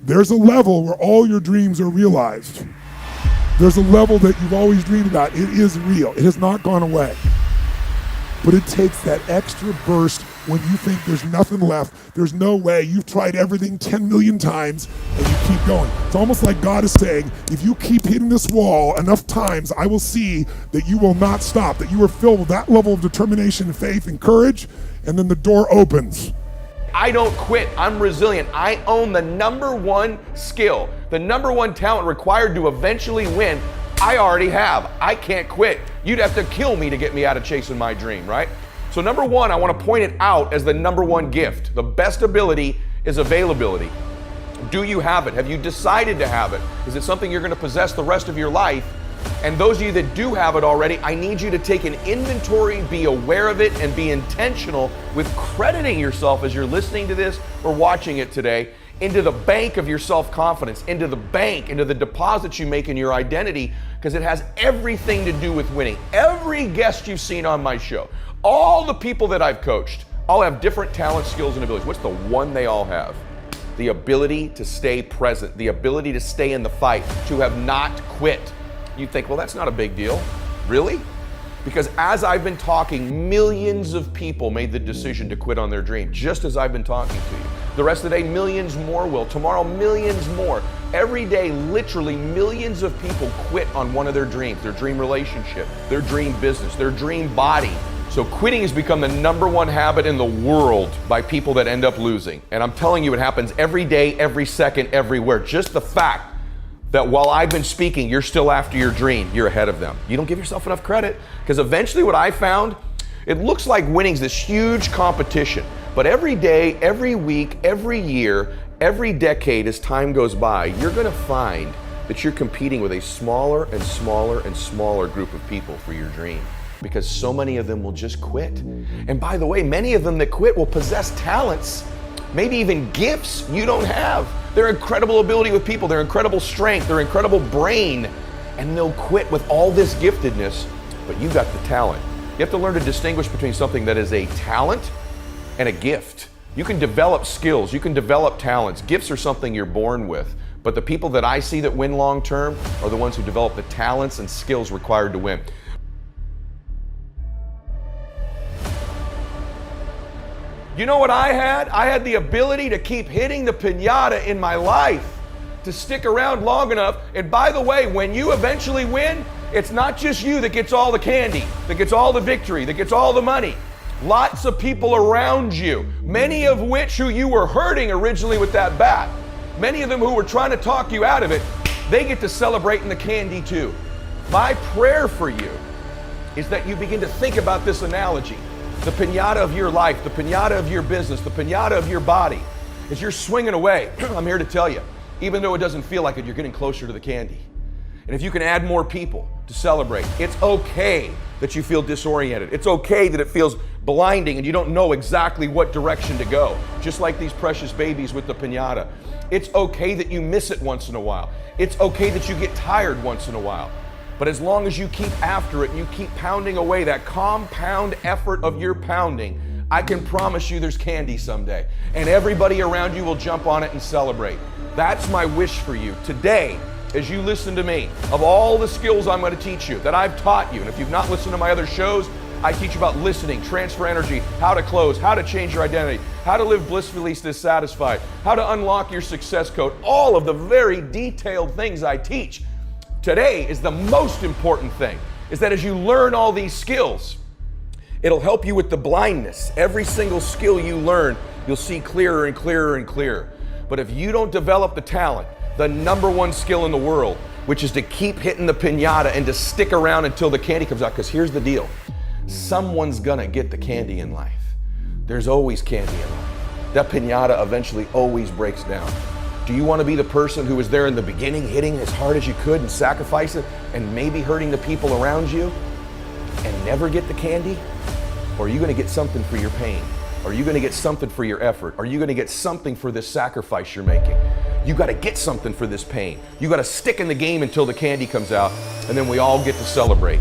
There's a level where all your dreams are realized. There's a level that you've always dreamed about. It is real. It has not gone away. But it takes that extra burst when you think there's nothing left, there's no way, you've tried everything 10 million times, and you keep going. It's almost like God is saying, if you keep hitting this wall enough times, I will see that you will not stop, that you are filled with that level of determination, faith, and courage, and then the door opens. I don't quit. I'm resilient. I own the number one skill, the number one talent required to eventually win. I already have. I can't quit. You'd have to kill me to get me out of chasing my dream, right? So number one, I want to point it out as the number one gift. The best ability is availability. Do you have it? Have you decided to have it? Is it something you're going to possess the rest of your life? And those of you that do have it already, I need you to take an inventory, be aware of it, and be intentional with crediting yourself as you're listening to this or watching it today into the bank of your self-confidence, into the bank, into the deposits you make in your identity, because it has everything to do with winning. Every guest you've seen on my show, all the people that I've coached, all have different talents, skills, and abilities. What's the one they all have? The ability to stay present, the ability to stay in the fight, to have not quit. You think, well, that's not a big deal. Really? Because as I've been talking, millions of people made the decision to quit on their dream, just as I've been talking to you. The rest of the day, millions more will. Tomorrow, millions more. Every day, literally millions of people quit on one of their dreams, their dream relationship, their dream business, their dream body. So quitting has become the number one habit in the world by people that end up losing. And I'm telling you, it happens every day, every second, everywhere. Just the fact that while I've been speaking, you're still after your dream, you're ahead of them. You don't give yourself enough credit, because eventually what I found, it looks like winning's this huge competition. But every day, every week, every year, every decade as time goes by, you're gonna find that you're competing with a smaller and smaller and smaller group of people for your dream, because so many of them will just quit. And by the way, many of them that quit will possess talents, maybe even gifts you don't have. Their incredible ability with people, their incredible strength, their incredible brain, and they'll quit with all this giftedness, but you got the talent. You have to learn to distinguish between something that is a talent and a gift. You can develop skills, you can develop talents. Gifts are something you're born with, but the people that I see that win long term are the ones who develop the talents and skills required to win. You know what I had? I had the ability to keep hitting the piñata in my life, to stick around long enough. And by the way, when you eventually win, it's not just you that gets all the candy, that gets all the victory, that gets all the money. Lots of people around you, many of which who you were hurting originally with that bat, many of them who were trying to talk you out of it, they get to celebrate in the candy too. My prayer for you is that you begin to think about this analogy. The piñata of your life, the piñata of your business, the piñata of your body. As you're swinging away, I'm here to tell you, even though it doesn't feel like it, you're getting closer to the candy. And if you can add more people to celebrate, it's okay that you feel disoriented. It's okay that it feels blinding and you don't know exactly what direction to go, just like these precious babies with the piñata. It's okay that you miss it once in a while. It's okay that you get tired once in a while. But as long as you keep after it and you keep pounding away, that compound effort of your pounding, I can promise you there's candy someday. And everybody around you will jump on it and celebrate. That's my wish for you today as you listen to me. Of all the skills I'm going to teach you, that I've taught you, and if you've not listened to my other shows, I teach you about listening, transfer energy, how to close, how to change your identity, how to live blissfully dissatisfied, how to unlock your success code, all of the very detailed things I teach. Today is the most important thing, is that as you learn all these skills, it'll help you with the blindness. Every single skill you learn, you'll see clearer and clearer and clearer. But if you don't develop the talent, the number one skill in the world, which is to keep hitting the piñata and to stick around until the candy comes out, because here's the deal. Someone's gonna get the candy in life. There's always candy in life. That piñata eventually always breaks down. Do you want to be the person who was there in the beginning, hitting as hard as you could and sacrifice it and maybe hurting the people around you and never get the candy? Or are you going to get something for your pain? Are you going to get something for your effort? Are you going to get something for this sacrifice you're making? You got to get something for this pain. You got to stick in the game until the candy comes out, and then we all get to celebrate.